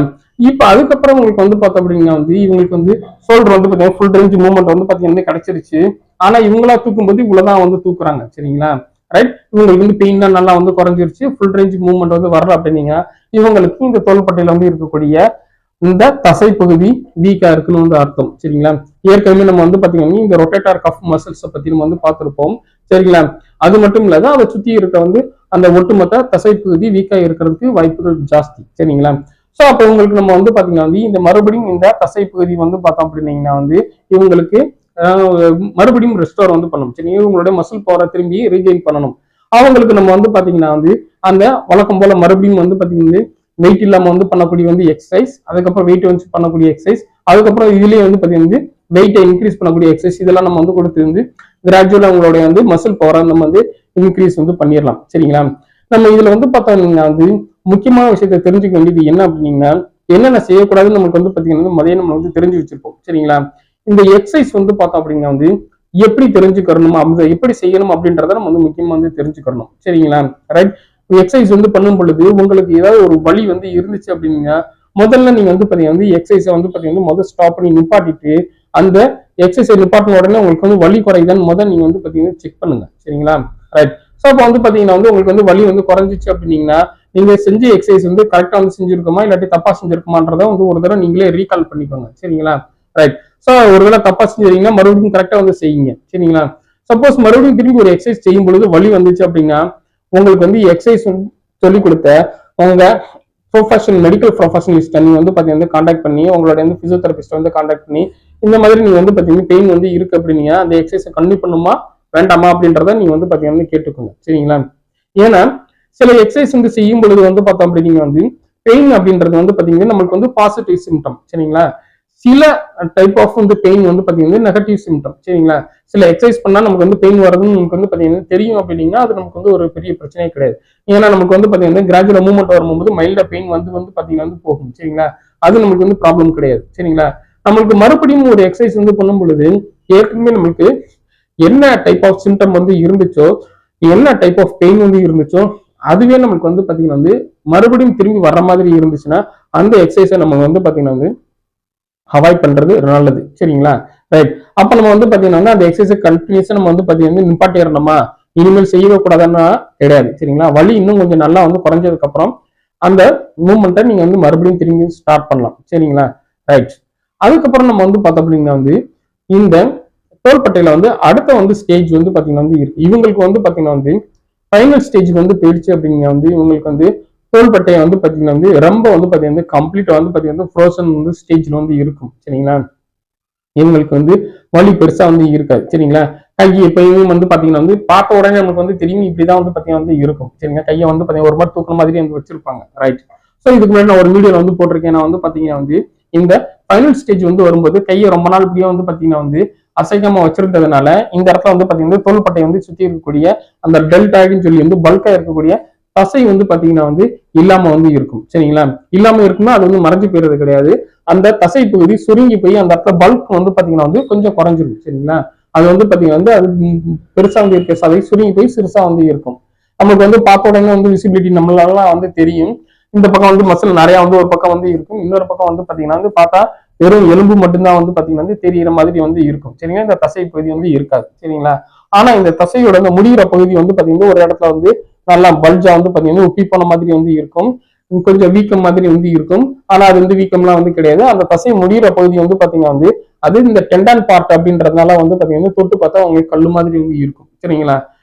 இப்ப அதுக்கப்புறம் உங்களுக்கு வந்து பார்த்தோம் அப்படின்னா வந்து இவங்களுக்கு வந்து ஷோல்டர் வந்து பாத்தீங்கன்னா ஃபுல் ரேஞ்ச் மூவ்மெண்ட் வந்து பாத்தீங்கன்னா கிடைச்சிருச்சு. ஆனா இவங்களா தூக்கும்போது இவ்வளவுதான் வந்து தூக்குறாங்க. சரிங்களா? ரைட். இவங்களுக்கு வந்து பெயின் தான் நல்லா வந்து குறைஞ்சிருச்சு, ஃபுல் ரேஞ்ச் மூவ்மெண்ட் வந்து வரல அப்படின்னீங்க இவங்களுக்கு இந்த தோள்பட்டையில வந்து இருக்கக்கூடிய இந்த தசை பகுதி வீக்கா இருக்குன்னு வந்து அர்த்தம். சரிங்களா? ஏற்கனவே நம்ம வந்து பாத்தீங்கன்னா இந்த ரொட்டேட்டார் கஃப் மசில்ஸ் பத்தி நம்ம வந்து பார்த்திருப்போம். சரிங்களா? அது மட்டும் இல்லாத அதை சுத்தி இருக்க வந்து அந்த ஒட்டுமொத்த தசை பகுதி வீக்கா இருக்கிறதுக்கு வாய்ப்புகள் ஜாஸ்தி. சரிங்களா? சோ அப்ப உங்களுக்கு நம்ம வந்து பாத்தீங்கன்னா வந்து இந்த மறுபடியும் இந்த தசை பகுதி வந்து பார்த்தோம் அப்படின்னீங்கன்னா வந்து இவங்களுக்கு மறுபடியும் ரெஸ்டோர் வந்து பண்ணணும். சரி, இவங்களுடைய மசில் பவரை திரும்பி ரீகெயின் பண்ணணும். அவங்களுக்கு நம்ம வந்து பாத்தீங்கன்னா வந்து அந்த வழக்கம் போல மறுபடியும் வந்து பாத்தீங்கன்னா வெயிட் இல்லாம வந்து பண்ணக்கூடிய வந்து எக்ஸசைஸ், அதுக்கப்புறம் வெயிட் வச்சு பண்ணக்கூடிய எக்ஸசைஸ், அதுக்கப்புறம் இதுலயே வந்து பாத்தீங்கன்னா வெயிட்டை இன்க்ரீஸ் பண்ணக்கூடிய எக்ஸசைஸ் இதெல்லாம் நம்ம வந்து கொடுத்து வந்து கிராஜுவலா உங்களுடைய வந்து மசில் பவரை நம்ம வந்து இன்க்ரீஸ் வந்து பண்ணிடலாம். சரிங்களா? நம்ம இதுல வந்து பார்த்தோம்னா வந்து முக்கியமான விஷயத்த தெரிஞ்சுக்க வேண்டியது என்ன அப்படின்னீங்கன்னா என்னென்ன செய்யக்கூடாதுன்னு நமக்கு வந்து பாத்தீங்கன்னா மதியம் நம்ம வந்து தெரிஞ்சு வச்சிருப்போம். சரிங்களா? இந்த எக்ஸசைஸ் வந்து பார்த்தோம் அப்படின்னா வந்து எப்படி தெரிஞ்சுக்கணும், அந்த எப்படி செய்யணும் அப்படின்றத நம்ம வந்து முக்கியமா வந்து தெரிஞ்சுக்கணும். சரிங்களா? ரைட். எக்ஸசைஸ் வந்து பண்ணும் பொழுது உங்களுக்கு ஏதாவது ஒரு வலி வந்து இருந்துச்சு அப்படின்னா முதல்ல நீங்க வந்து பாத்தீங்கன்னா வந்து எக்ஸசைஸை வந்து பாத்தீங்கன்னா முதல் ஸ்டாப் பண்ணி நிப்பாட்டிட்டு அந்த எக்ஸசைஸ் நிப்பாட்டின உடனே உங்களுக்கு வந்து வலி குறையுதான்னு முதல் நீங்க வந்து பாத்தீங்கன்னா செக் பண்ணுங்க. சரிங்களா? ரைட். ஸோ அப்போ வந்து பாத்தீங்கன்னா வந்து உங்களுக்கு வந்து வலி வந்து குறைஞ்சிச்சு அப்படின்னீங்கன்னா நீங்க செஞ்ச எக்ஸசைஸ் வந்து கரெக்டா வந்து செஞ்சிருக்குமா இல்லாட்டி தப்பா செஞ்சிருக்குமான்றத வந்து ஒரு தடவை நீங்களே ரீகால் பண்ணிக்கோங்க. சரிங்களா? ரைட். ஸோ ஒருவேளை தப்பா செஞ்சீங்கன்னா மறுபடியும் கரெக்டா வந்து செய்யுங்க. சரிங்களா? சப்போஸ் மறுபடியும் திரும்பி ஒரு எக்ஸசைஸ் செய்யும் பொழுது வலி வந்துச்சு அப்படின்னா உங்களுக்கு வந்து எக்ஸசைஸ் சொல்லிக் கொடுத்த உங்க மெடிக்கல் ப்ரொஃபஷனலிஸ்ட் நீங்க வந்து பாத்தீங்கன்னா கான்டாக்ட் பண்ணி உங்களோட வந்து பிசியோதெரபிஸ்ட் வந்து கான்டாக்ட் பண்ணி இந்த மாதிரி நீங்க வந்து பாத்தீங்கன்னா பெயின் வந்து இருக்கு அப்படின்னா அந்த எக்ஸசைஸ் கண்டினியூ பண்ணுமா வேண்டாமா அப்படின்றத நீங்க வந்து பாத்தீங்கன்னா கேட்டுக்கோங்க. சரிங்களா? ஏன்னா சில எக்ஸசைஸ் வந்து செய்யும் பொழுது வந்து பார்த்தோம் அப்படின்னா வந்து பெயின் அப்படின்றது வந்து பாத்தீங்கன்னா நமக்கு வந்து பாசிட்டிவ் சிம்டம். சரிங்களா? சில டைப் ஆஃப் வந்து பெயின் வந்து பாத்தீங்கன்னா நெகட்டிவ் சிம்டம். சரிங்களா? சில எக்ஸசைஸ் பண்ணா நமக்கு வந்து பெயின் வருதுன்னு நமக்கு வந்து பாத்தீங்கன்னா தெரியும் அப்படின்னா அது நமக்கு வந்து ஒரு பெரிய பிரச்சனையே கிடையாது. ஏன்னா நமக்கு வந்து பாத்தீங்கன்னா கிராஜுவல் மூவ்மெண்ட் வரும்போது மைல்டா பெயின் வந்து பாத்தீங்கன்னா வந்து போகும். சரிங்களா? அது நமக்கு வந்து ப்ராப்ளம் கிடையாது. சரிங்களா? நம்மளுக்கு மறுபடியும் ஒரு எக்ஸசைஸ் வந்து பண்ணும் பொழுது ஏற்கனவே நமக்கு என்ன டைப் ஆஃப் சிம்டம் வந்து இருந்துச்சோ என்ன டைப் ஆஃப் பெயின் வந்து இருந்துச்சோ அதுவே நமக்கு வந்து பாத்தீங்கன்னா வந்து மறுபடியும் திரும்பி வர்ற மாதிரி இருந்துச்சுன்னா அந்த எக்ஸசைஸை நம்ம வந்து பாத்தீங்கன்னா வந்து அவாய்ட் பண்றது நல்லது. சரிங்களா? ரைட். அப்ப நம்ம வந்து பாத்தீங்கன்னா அந்த எக்ஸசைஸ் கண்டினியூஸா நம்ம வந்து பாத்தீங்கன்னா நிப்பாட்டிடணுமா, இனிமேல் செய்யவே கூடாதுன்னா கிடையாது. சரிங்களா? வலி இன்னும் கொஞ்சம் நல்லா வந்து குறைஞ்சதுக்கு அப்புறம் அந்த மூவ்மெண்ட்டை நீங்க வந்து மறுபடியும் திரும்பி ஸ்டார்ட் பண்ணலாம். சரிங்களா? ரைட். அதுக்கப்புறம் நம்ம வந்து பார்த்தோம் அப்படின்னா வந்து இந்த தோள்பட்டையில வந்து அடுத்த வந்து ஸ்டேஜ் வந்து பாத்தீங்கன்னா வந்து இருக்கு. இவங்களுக்கு வந்து பாத்தீங்கன்னா வந்து ஃபைனல் ஸ்டேஜ்க்கு வந்து போயிடுச்சு அப்படிங்க வந்து இவங்களுக்கு வந்து தோள்பட்டையை வந்து பாத்தீங்கன்னா வந்து ரொம்ப வந்து பாத்தீங்கன்னா கம்ப்ளீட்டா வந்து பாத்தீங்கன்னா ஃப்ரோசன் வந்து ஸ்டேஜ்ல வந்து இருக்கும். சரிங்களா? இவங்களுக்கு வந்து வலி பெருசா வந்து இருக்காது. சரிங்களா? கை எப்பயுமே வந்து பாத்தீங்கன்னா வந்து பார்த்த உடனே நமக்கு வந்து தெரியும் இப்படிதான் வந்து பாத்தீங்கன்னா வந்து இருக்கும். சரிங்களா? கையை வந்து பாத்தீங்கன்னா ஒரு மாதிரி தூக்குற மாதிரி வந்து வச்சிருப்பாங்க. ரைட். ஸோ இதுக்கு முன்னாடி நான் ஒரு வீடியோல வந்து போட்டிருக்கேன். நான் வந்து பாத்தீங்கன்னா வந்து இந்த ஃபைனல் ஸ்டேஜ் வந்து வரும்போது கையை ரொம்ப நாள் இப்படியே வந்து பாத்தீங்கன்னா வந்து அசைக்காம வச்சிருந்ததுனால இந்த இடத்துல வந்து பாத்தீங்கன்னா தோள்பட்டை வந்து சுத்தி இருக்கக்கூடிய அந்த டெல்டாய்டுன்னு சொல்லி வந்து பல்கா இருக்கக்கூடிய தசை வந்து பாத்தீங்கன்னா வந்து இல்லாம வந்து இருக்கும். சரிங்களா? இல்லாம இருக்குன்னா அது வந்து மறைஞ்சு போயிடுறது கிடையாது. அந்த தசை பகுதி சுருங்கி போய் அந்த இடத்துல பல்க் வந்து பாத்தீங்கன்னா வந்து கொஞ்சம் குறைஞ்சிரும். சரிங்களா? அது வந்து பாத்தீங்கன்னா வந்து அது பெருசா வந்து இருக்க சதை சுருங்கி போய் சிறுசா வந்து இருக்கும். நமக்கு வந்து பார்த்த உடனே வந்து விசிபிலிட்டி நம்மளால வந்து தெரியும். இந்த பக்கம் வந்து மசில் நிறைய வந்து ஒரு பக்கம் வந்து இருக்கும், இன்னொரு பக்கம் வந்து பாத்தீங்கன்னா வந்து பார்த்தா வெறும் எலும்பு மட்டும்தான் வந்து பாத்தீங்கன்னா வந்து தெரியிற மாதிரி வந்து இருக்கும். சரிங்களா? இந்த தசை பகுதி வந்து இருக்காது. சரிங்களா? ஆனா இந்த தசையோட அந்த முடிகிற பகுதி வந்து பாத்தீங்கன்னா ஒரு இடத்துல வந்து நல்லா பல்ஜா வந்து பாத்தீங்கன்னா உப்பி போன மாதிரி வந்து இருக்கும், கொஞ்சம் வீக்கம் மாதிரி வந்து இருக்கும். ஆனா அது வந்து வீக்கம்லாம் வந்து கிடையாது. அந்த தசை முடிகிற பகுதி வந்து பாத்தீங்கன்னா வந்து அது இந்த டெண்டான் பார்ட் அப்படின்றதுனால வந்து பாத்தீங்கன்னா தொட்டு பார்த்தா அவங்களுக்கு கல்லு மாதிரி வந்து இருக்கும். சரிங்களா?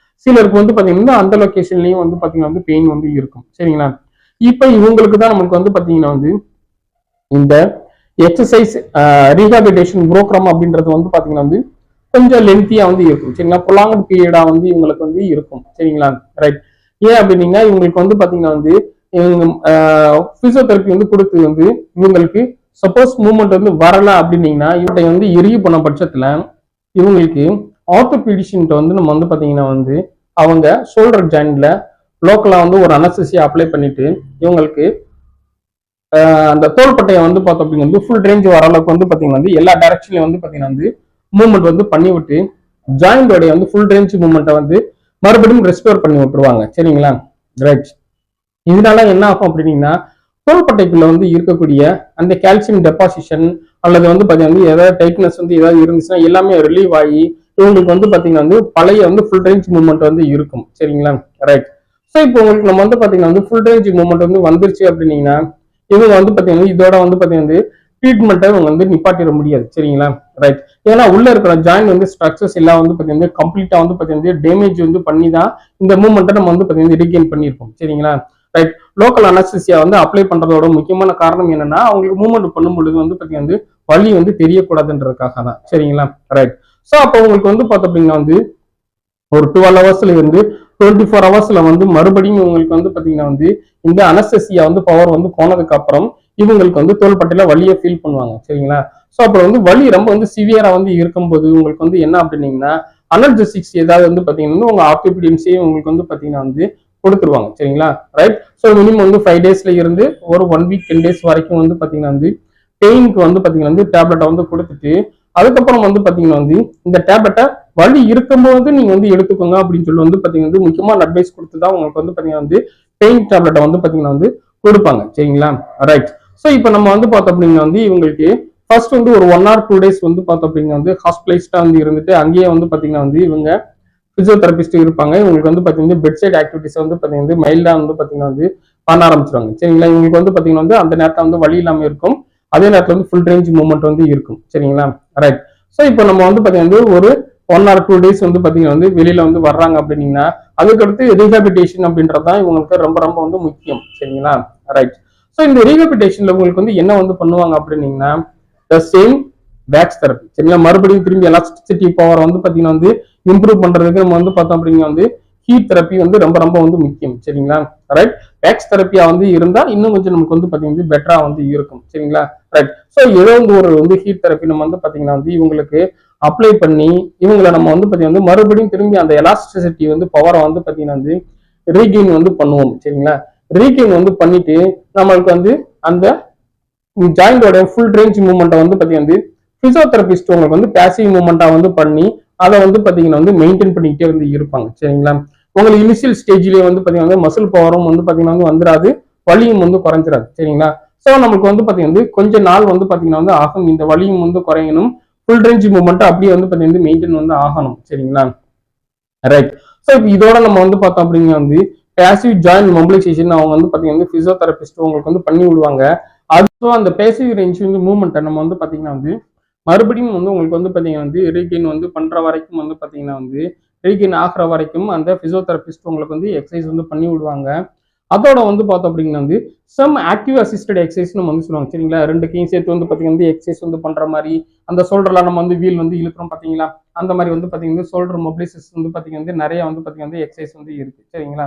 சிலருக்கு வந்து பாத்தீங்கன்னா அந்த லொகேஷன்லயும் வந்து பாத்தீங்கன்னா வந்து பெயின் வந்து இருக்கும். சரிங்களா? இப்ப இவங்களுக்கு தான் நமக்கு வந்து பாத்தீங்கன்னா வந்து இந்த எக்ஸசைஸ் ரீஹாபிலிட்டேஷன் புரோகிராம் அப்படின்றது வந்து பாத்தீங்கன்னா வந்து கொஞ்சம் லென்த்தியா வந்து இருக்கும். சரிங்களா? ப்ரொலாங்ட் பீரியடா வந்து இவங்களுக்கு வந்து இருக்கும். சரிங்களா? ரைட். ஏன் அப்படின்னீங்கன்னா இவங்களுக்கு வந்து பாத்தீங்கன்னா வந்து பிசியோதெரப்பி வந்து கொடுத்து வந்து இவங்களுக்கு சப்போஸ் மூவ்மெண்ட் வந்து வரல அப்படின்னீங்கன்னா இவங்க வந்து எரிய போன பட்சத்துல இவங்களுக்கு ஆர்த்தோபீடிஷியன் வந்து நம்ம வந்து பாத்தீங்கன்னா வந்து அவங்க ஷோல்டர் ஜாயிண்ட்ல லோக்கலா வந்து ஒரு அனஸ்தீசியா அப்ளை பண்ணிட்டு இவங்களுக்கு அந்த தோள்பட்டையை வந்து பார்த்தோம் அப்படிங்கிறது ஃபுல் ரேஞ்ச் வர அளவுக்கு வந்து பாத்தீங்கன்னா வந்து எல்லா டைரக்ஷன்லயும் வந்து பாத்தீங்கன்னா வந்து மூவ்மெண்ட் வந்து பண்ணி விட்டு ஜாயிண்டோடைய வந்து ஃபுல் ரேஞ்ச் மூவ்மெண்ட்டை வந்து மறுபடியும் ரெஸ்டோர் பண்ணி விட்டுருவாங்க. சரிங்களா? ரைட். இதனால என்ன ஆகும் அப்படின்னீங்கன்னா தோள்பட்டைக்குள்ள வந்து இருக்கக்கூடிய அந்த கால்சியம் டெபாசிஷன் அல்லது வந்து பாத்தீங்கன்னா ஏதாவது டைட்னஸ் வந்து ஏதாவது இருந்துச்சுன்னா எல்லாமே ரிலீவ் ஆகி இவங்களுக்கு வந்து பாத்தீங்கன்னா வந்து பழைய வந்து ஃபுல் ரேஞ்ச் மூவ்மெண்ட் வந்து இருக்கும். சரிங்களா? ரைட். ஸோ இப்போ உங்களுக்கு நம்ம வந்து பாத்தீங்கன்னா வந்து ஃபுல் ரேஞ்ச் மூவ்மெண்ட் வந்து வந்துருச்சு அப்படின்னீங்கன்னா இவங்க வந்து பாத்தீங்கன்னா இதோட வந்து பாத்தீங்கன்னா ட்ரீட்மெண்ட்டை இவங்க வந்து நிப்பாட்டிட முடியாது. சரிங்களா? ரைட். ஏன்னா உள்ள இருக்கிற ஜாயின் வந்து ஸ்ட்ரக்சர்ஸ் எல்லாம் வந்து பாத்தீங்கன்னா கம்ப்ளீட்டா வந்து பாத்தீங்கன்னா டேமேஜ் வந்து பண்ணி தான் இந்த மூவ்மெண்ட்டை நம்ம வந்து பாத்தீங்கன்னா ரீகெயின் பண்ணியிருப்போம். சரிங்களா? ரைட். லோக்கல் அனஸ்தீசியா வந்து அப்ளை பண்றதோட முக்கியமான காரணம் என்னன்னா அவங்களுக்கு மூவ்மெண்ட் பண்ணும் பொழுது வந்து பாத்தீங்கன்னா வலி வந்து தெரியக்கூடாதுன்றதுக்காக தான். சரிங்களா? ரைட். ஸோ அப்போ உங்களுக்கு வந்து பார்த்தோம் அப்படின்னா வந்து ஒரு 12 ஹவர்ஸ்ல இருந்து 24 ஹவர்ஸ்ல வந்து மறுபடியும் உங்களுக்கு வந்து பாத்தீங்கன்னா வந்து இந்த அனஸ்தீசியா வந்து பவர் வந்து போனதுக்கு அப்புறம் இவங்களுக்கு வந்து தோள்பட்டையில வலியை ஃபீல் பண்ணுவாங்க. சரிங்களா? ஸோ அப்புறம் வந்து வலி ரொம்ப வந்து சிவியரா வந்து இருக்கும்போது உங்களுக்கு வந்து என்ன அப்படின்னீங்கன்னா அனல்ஜெசிக்ஸ் ஏதாவது வந்து பாத்தீங்கன்னா உங்க ஆர்த்தோபீடியன்ஸே உங்களுக்கு வந்து பாத்தீங்கன்னா வந்து கொடுத்துருவாங்க. சரிங்களா? ரைட். ஸோ மினிமம் வந்து 5 டேஸ்ல இருந்து ஒரு 1 வீக் 10 டேஸ் வரைக்கும் வந்து பாத்தீங்கன்னா வந்து பெயினுக்கு வந்து பாத்தீங்கன்னா வந்து டேப்லெட்டை வந்து கொடுத்துட்டு அதுக்கப்புறம் வந்து பாத்தீங்கன்னா வந்து இந்த டேப்லெட்டை வலி இருக்கும்போது நீங்க வந்து எடுத்துக்கோங்க அப்படின்னு சொல்லி வந்து பாத்தீங்கன்னா முக்கியமான அட்வைஸ் கொடுத்துதான் உங்களுக்கு வந்து பாத்தீங்கன்னா வந்து பெயின் டேப்லெட்டை வந்து பாத்தீங்கன்னா வந்து கொடுப்பாங்க. சரிங்களா? ரைட். ஸோ இப்போ நம்ம வந்து பார்த்தோம் அப்படின்னா வந்து இவங்களுக்கு ஃபர்ஸ்ட் வந்து ஒரு 1 or 2 டேஸ் வந்து பார்த்தோம் அப்படின்னா வந்து ஹாஸ்பிட்டலைஸ்டா வந்து இருந்துட்டு அங்கேயே வந்து பாத்தீங்கன்னா வந்து இவங்க பிசியோதெரபிஸ்ட் இருப்பாங்க. இவங்களுக்கு வந்து பாத்தீங்கன்னா பெட் சைட் ஆக்டிவிட்டிஸ் வந்து பாத்தீங்கன்னா மைல்டா வந்து பாத்தீங்கன்னா வந்து பண்ண ஆரம்பிச்சிருவாங்க. சரிங்களா? இவங்களுக்கு வந்து பாத்தீங்கன்னா வந்து அந்த நேரத்துல வந்து வலி இல்லாம இருக்கும், அதே நேரத்துல வந்து ஃபுல் ரேஞ்ச் மூவ்மெண்ட் வந்து இருக்கும். சரிங்களா? ரைட். ஸோ இப்போ நம்ம வந்து பாத்தீங்கன்னா ஒரு 1 or 2 டேஸ் வந்து பாத்தீங்கன்னா வந்து வெளியில வந்து வர்றாங்க அப்படின்னீங்கன்னா அதுக்கடுத்து ரீஹாபிலிட்டேஷன் அப்படின்றதான் இவங்களுக்கு ரொம்ப ரொம்ப வந்து முக்கியம். சரிங்களா? ரைட். ஸோ இந்த ரீஹாபிலிட்டேஷன்ல உங்களுக்கு வந்து என்ன வந்து பண்ணுவாங்க அப்படின்னீங்கன்னா த சேம் வேக்ஸ் தெரப்பி. சரிங்களா? மறுபடியும் திரும்பி எலாஸ்டிசிட்டி பவர் வந்து பாத்தீங்கன்னா வந்து இம்ப்ரூவ் பண்றதுக்கு நம்ம வந்து பார்த்தோம் அப்படின்னா வந்து ஹீட் தெரப்பி வந்து ரொம்ப ரொம்ப வந்து முக்கியம். சரிங்களா? ரைட். வேக்ஸ் தெரப்பியா வந்து இருந்தா இன்னும் கொஞ்சம் நமக்கு வந்து பாத்தீங்கன்னா பெட்டரா வந்து இருக்கும். சரிங்களா? ரைட். ஸோ ஏதோ ஒரு வந்து ஹீட் தெரப்பி நம்ம வந்து பாத்தீங்கன்னா வந்து இவங்களுக்கு அப்ளை பண்ணி இவங்களை நம்ம வந்து பாத்தீங்கன்னா மறுபடியும் திரும்பி அந்த எலாஸ்டிசிட்டி வந்து பவரை வந்து பாத்தீங்கன்னா வந்து ரீகெயின் வந்து பண்ணுவோம். சரிங்களா? ரீகெயின் வந்து பண்ணிட்டு நம்மளுக்கு வந்து அந்த ஜாயிண்டோட ஃபுல் ரேஞ்ச் மூவ்மெண்ட்டை வந்து பாத்தீங்கன்னா பிசியோதெரபிஸ்ட் உங்களுக்கு வந்து பேசிவ் மூவ்மெண்ட்டா வந்து பண்ணி அதை வந்து பாத்தீங்கன்னா வந்து மெயின்டைன் பண்ணிக்கிட்டே வந்து இருப்பாங்க. சரிங்களா? உங்களுக்கு இனிஷியல் ஸ்டேஜ்லயே வந்து பாத்தீங்கன்னா மசில் பவரும் வந்து பாத்தீங்கன்னா வந்து வந்துடாது, வலியும் வந்து குறைஞ்சிடாது. சரிங்களா? ஸோ நமக்கு வந்து பாத்தீங்கன்னா கொஞ்ச நாள் வந்து பாத்தீங்கன்னா வந்து ஆகும் இந்த வலியும் வந்து குறையணும், ஃபுல் ரேஞ்ச் மூவ்மெண்ட் அப்படியே வந்து பார்த்தீங்கன்னா மெயின்டைன் வந்து ஆகணும். சரிங்களா, ரைட். ஸோ இப்போ இதோட நம்ம வந்து பார்த்தோம் அப்படிங்க வந்து பேசிவ் ஜாயிண்ட் மொபிலைசேஷன் அவங்க வந்து பார்த்தீங்கன்னா பிசியோதெரபிஸ்ட் உங்களுக்கு வந்து பண்ணி விடுவாங்க. அது அந்த பேசிவ் ரேஞ்ச் வந்து மூவ்மெண்ட்டை நம்ம வந்து பார்த்தீங்கன்னா வந்து மறுபடியும் வந்து உங்களுக்கு வந்து பார்த்தீங்கன்னா வந்து ரீகெயின் வந்து பண்ற வரைக்கும் வந்து பார்த்தீங்கன்னா வந்து ரீகெயின் ஆகிற வரைக்கும் அந்த பிசியோதெரபிஸ்ட் உங்களுக்கு வந்து எக்ஸசைஸ் வந்து பண்ணி விடுவாங்க. அதோட வந்து பார்த்தோம் அப்படிங்கன்னா வந்து சம் ஆக்டிவ் அசிஸ்டட் எக்ஸசைஸ் நம்ம வந்து சொல்லுவாங்க. சரிங்களா, ரெண்டு கையும் சேர்த்து வந்து பார்த்தீங்கன்னா எக்ஸசைஸ் வந்து பண்ற மாதிரி அந்த ஷோல்டர்ல நம்ம வந்து வீல் வந்து இழுக்கிறோம் பார்த்தீங்களா, அந்த மாதிரி வந்து பார்த்தீங்கன்னா ஷோல்டர் மொபிலைசஸ் வந்து பார்த்தீங்கன்னா நிறைய வந்து பார்த்தீங்கன்னா எக்ஸசைஸ் வந்து இருக்கு. சரிங்களா,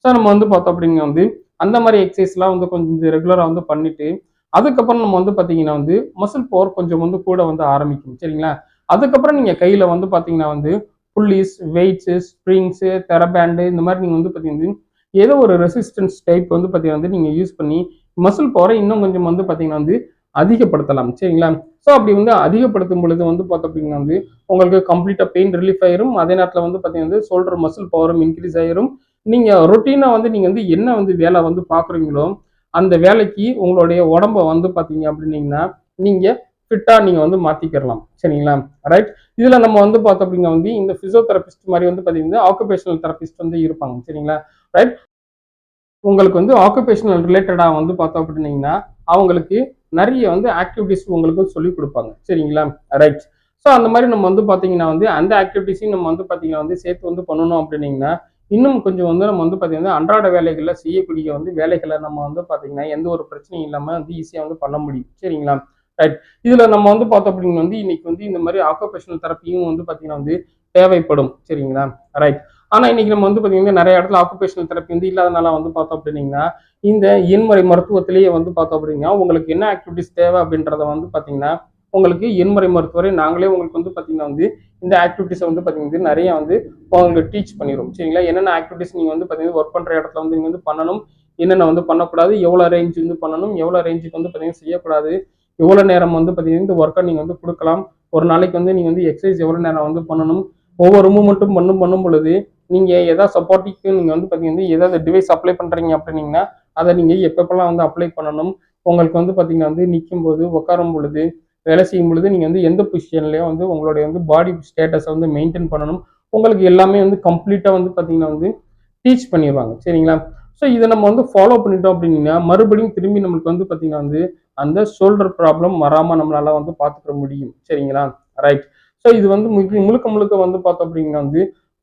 ஸோ நம்ம வந்து பார்த்தோம் அப்படின்னா வந்து அந்த மாதிரி எக்ஸசைஸ்லாம் வந்து கொஞ்சம் ரெகுலராக வந்து பண்ணிட்டு அதுக்கப்புறம் நம்ம வந்து பார்த்தீங்கன்னா வந்து மசில் பவர் கொஞ்சம் வந்து கூட வந்து ஆரம்பிக்கும். சரிங்களா, அதுக்கப்புறம் நீங்க கையில வந்து பார்த்தீங்கன்னா வந்து புல்லிஸ், வெயிட்ஸு, ஸ்ப்ரிங்ஸு, தெரபேண்டு இந்த மாதிரி நீங்க வந்து பார்த்தீங்கன்னா ஏதோ ஒரு ரெசிஸ்டன்ஸ் டைப் வந்து பார்த்தீங்கன்னா வந்து நீங்க யூஸ் பண்ணி மசில் பவரை இன்னும் கொஞ்சம் வந்து பார்த்தீங்கன்னா வந்து அதிகப்படுத்தலாம். சரிங்களா, ஸோ அப்படி வந்து அதிகப்படுத்தும் பொழுது வந்து பார்த்தோம் அப்படின்னா வந்து உங்களுக்கு கம்ப்ளீட்டாக பெயின் ரிலீஃப் ஆயிரும். அதே நேரத்தில் வந்து பார்த்தீங்கன்னா ஷோல்டர் மசில் பவரும் இன்க்ரீஸ் ஆயிரும். நீங்க ரொட்டீனா வந்து நீங்க வந்து என்ன வந்து வேலை வந்து பார்க்குறீங்களோ அந்த வேலைக்கு உங்களுடைய உடம்ப வந்து பார்த்தீங்க அப்படின்னீங்கன்னா நீங்க ஃபிட்டா நீங்க வந்து மாத்திக்கிறலாம். சரிங்களா, ரைட். இதுல நம்ம வந்து பார்த்தோம் அப்படின்னா வந்து இந்த பிசியோதெரபிஸ்ட் மாதிரி வந்து பார்த்தீங்கன்னா ஆக்குபேஷனல் தெரபிஸ்ட் வந்து இருப்பாங்க. சரிங்களா, ரைட். உங்களுக்கு வந்து ஆக்குபேஷனல் ரிலேட்டடா வந்து பார்த்தோம் அப்படின்னீங்கன்னா அவங்களுக்கு நிறைய வந்து ஆக்டிவிட்டிஸ் உங்களுக்கு சொல்லி கொடுப்பாங்க. சரிங்களா, ரைட். ஸோ அந்த மாதிரி நம்ம வந்து பார்த்தீங்கன்னா வந்து அந்த ஆக்டிவிட்டிஸையும் நம்ம வந்து பார்த்தீங்கன்னா வந்து சேர்த்து வந்து பண்ணணும் அப்படின்னீங்கன்னா இன்னும் கொஞ்சம் வந்து நம்ம வந்து பார்த்தீங்கன்னா அன்றாட வேலைகளில் செய்யக்கூடிய வந்து வேலைகளை நம்ம வந்து பார்த்தீங்கன்னா எந்த ஒரு பிரச்சனையும் இல்லாமல் வந்து ஈஸியாக வந்து பண்ண முடியும். சரிங்களா, ரைட். இதில் நம்ம வந்து பார்த்தோம் அப்படின்னா வந்து இன்னைக்கு வந்து இந்த மாதிரி ஆக்குபேஷனல் தெரப்பியும் வந்து பார்த்தீங்கன்னா வந்து தேவைப்படும். சரிங்களா, ரைட். ஆனால் இன்னைக்கு நம்ம வந்து பார்த்தீங்கன்னா நிறைய இடத்துல ஆக்குபேஷனல் தெரப்பி வந்து இல்லாதனால வந்து பார்த்தோம் அப்படின்னீங்கன்னா இந்த எண்முறை மருத்துவத்திலேயே வந்து பார்த்தோம் அப்படின்னா உங்களுக்கு என்ன ஆக்டிவிட்டிஸ் தேவை அப்படின்றத வந்து பார்த்தீங்கன்னா உங்களுக்கு எண்முறை மருத்துவரை நாங்களே உங்களுக்கு வந்து பார்த்தீங்கன்னா வந்து இந்த ஆக்டிவிட்டிஸை வந்து பார்த்தீங்கன்னா நிறைய வந்து உங்களுக்கு டீச் பண்ணிடும். சரிங்களா, என்னென்ன ஆக்டிவிட்டிஸ் நீங்கள் வந்து பார்த்தீங்கன்னா ஒர்க் பண்ணுற இடத்துல வந்து நீங்கள் வந்து பண்ணணும், என்னென்ன வந்து பண்ணக்கூடாது, எவ்வளோ ரேஞ்ச் வந்து பண்ணணும், எவ்வளோ ரேஞ்சுக்கு வந்து பார்த்தீங்கன்னா செய்யக்கூடாது, எவ்வளோ நேரம் வந்து பார்த்தீங்கன்னா இந்த ஒர்க்கை நீங்கள் வந்து கொடுக்கலாம், ஒரு நாளைக்கு வந்து நீங்கள் வந்து எக்ஸசைஸ் எவ்வளோ நேரம் வந்து பண்ணணும், ஒவ்வொரு மூமெண்ட்டும் பண்ணும் பொழுது நீங்கள் எதாவது சப்போர்ட்டிக்கு நீங்கள் வந்து பார்த்தீங்கன்னா ஏதாவது டிவைஸ் அப்ளை பண்ணுறீங்க அப்படின்னீங்கன்னா அதை நீங்கள் எப்பப்பெல்லாம் வந்து அப்ளை பண்ணணும், உங்களுக்கு வந்து பார்த்தீங்கன்னா வந்து நிற்கும் போது உட்காரும் பொழுது வேலை செய்யும் பொழுது நீங்கள் வந்து எந்த பொசிஷன்லேயும் வந்து உங்களுடைய வந்து பாடி ஸ்டேட்டஸை வந்து மெயின்டைன் பண்ணணும், உங்களுக்கு எல்லாமே வந்து கம்ப்ளீட்டாக வந்து பார்த்தீங்கன்னா வந்து டீச் பண்ணிடுவாங்க. சரிங்களா, ஸோ இதை நம்ம வந்து ஃபாலோ பண்ணிட்டோம் அப்படின்னா மறுபடியும் திரும்பி நம்மளுக்கு வந்து பார்த்தீங்கன்னா வந்து அந்த ஷோல்டர் ப்ராப்ளம் வராமல் நம்மளால வந்து பார்த்துக்க முடியும். சரிங்களா, ரைட். ஸோ இது வந்து முழுக்க முழுக்க வந்து பார்த்தோம் அப்படின்னா வந்து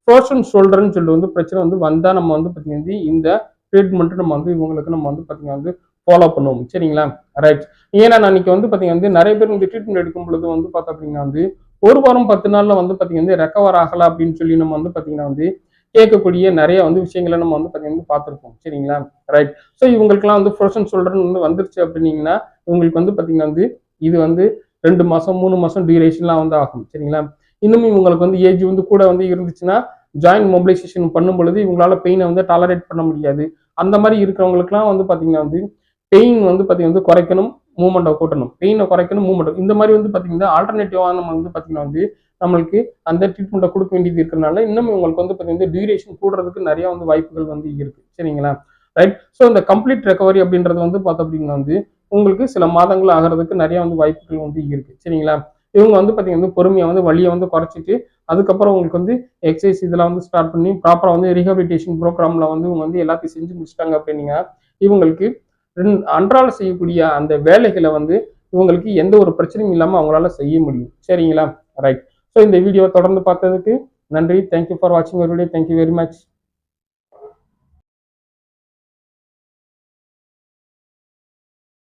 ஃப்ரோசன் ஷோல்டர்னு சொல்லிட்டு வந்து பிரச்சனை வந்து வந்தால் நம்ம வந்து பார்த்தீங்கன்னா இந்த ட்ரீட்மெண்ட்டு நம்ம வந்து இவங்களுக்கு நம்ம வந்து பார்த்தீங்கன்னா வந்து ஃபாலோ பண்ணுவோம். சரிங்களா, ரைட். ஏன்னா நான் இன்னைக்கு வந்து பார்த்தீங்கன்னா வந்து நிறைய பேர் இந்த ட்ரீட்மெண்ட் எடுக்கும் பொழுது வந்து பார்த்தோம் அப்படின்னா வந்து 1 வாரம் 10 நாள்ல வந்து பார்த்தீங்கன்னா ரெக்கவர் ஆகலாம் அப்படின்னு சொல்லி நம்ம வந்து பார்த்தீங்கன்னா வந்து கேட்கக்கூடிய நிறைய வந்து விஷயங்களை நம்ம வந்து பார்த்தீங்கன்னா பார்த்துருப்போம். சரிங்களா, ரைட். ஸோ இவங்களுக்குலாம் வந்து ஃப்ரோசன் ஷோல்டர்னு வந்து வந்துருச்சு அப்படின்னீங்கன்னா இவங்களுக்கு வந்து பார்த்தீங்கன்னா வந்து இது வந்து 2 மாதம் 3 மாதம் டியூரேஷன்லாம் வந்து ஆகும். சரிங்களா, இன்னும் இவங்களுக்கு வந்து ஏஜ் வந்து கூட வந்து இருந்துச்சுன்னா ஜாயிண்ட் மொபிலைசேஷன் பண்ணும் பொழுது இவங்களால பெயினை வந்து டாலரேட் பண்ண முடியாது. அந்த மாதிரி இருக்கிறவங்களுக்குலாம் வந்து பார்த்தீங்கன்னா வந்து பெயின் வந்து பார்த்தீங்கன்னா வந்து குறைக்கணும், மூவ்மெண்ட்டை கூட்டணும், பெயினை குறைக்கணும், மூவ்மெண்ட் இந்த மாதிரி வந்து பார்த்தீங்கன்னா ஆல்டர்னேட்டிவா நம்ம வந்து பார்த்தீங்கன்னா வந்து நம்மளுக்கு அந்த ட்ரீட்மெண்ட்டை கொடுக்க வேண்டியது இருக்கிறனால இன்னும் உங்களுக்கு வந்து பார்த்தீங்கன்னா டியூரேஷன் கூடுறதுக்கு நிறைய வந்து வாய்ப்புகள் வந்து இருக்கு. சரிங்களா, ரைட். ஸோ இந்த கம்ப்ளீட் ரெக்கவரி அப்படின்றது வந்து பார்த்தோம் அப்படின்னா வந்து உங்களுக்கு சில மாதங்கள் ஆகிறதுக்கு நிறைய வந்து வாய்ப்புகள் வந்து இருக்கு. சரிங்களா, இவங்க வந்து பார்த்தீங்கன்னா பொறுமையாக வந்து வலியை வந்து குறைச்சிட்டு அதுக்கப்புறம் உங்களுக்கு வந்து எக்ஸசைஸ் இதெல்லாம் வந்து ஸ்டார்ட் பண்ணி ப்ராப்பராக வந்து ரீஹபிலிட்டேஷன் ப்ரோக்ராமில் வந்து இவங்க வந்து எல்லாத்தையும் செஞ்சு முடிச்சிட்டாங்க அப்படின்னீங்க இவங்களுக்கு அன்றாட செய்யக்கூடிய அந்த வேலைகளை வந்து இவங்களுக்கு எந்த ஒரு பிரச்சனையும் இல்லாமல் அவங்களால செய்ய முடியும். சரிங்களா, ரைட். ஸோ இந்த வீடியோ தொடர்ந்து பார்த்ததுக்கு நன்றி. தேங்க்யூ ஃபார் வாட்சிங் ஒரு வீடியோ. Thank you very much.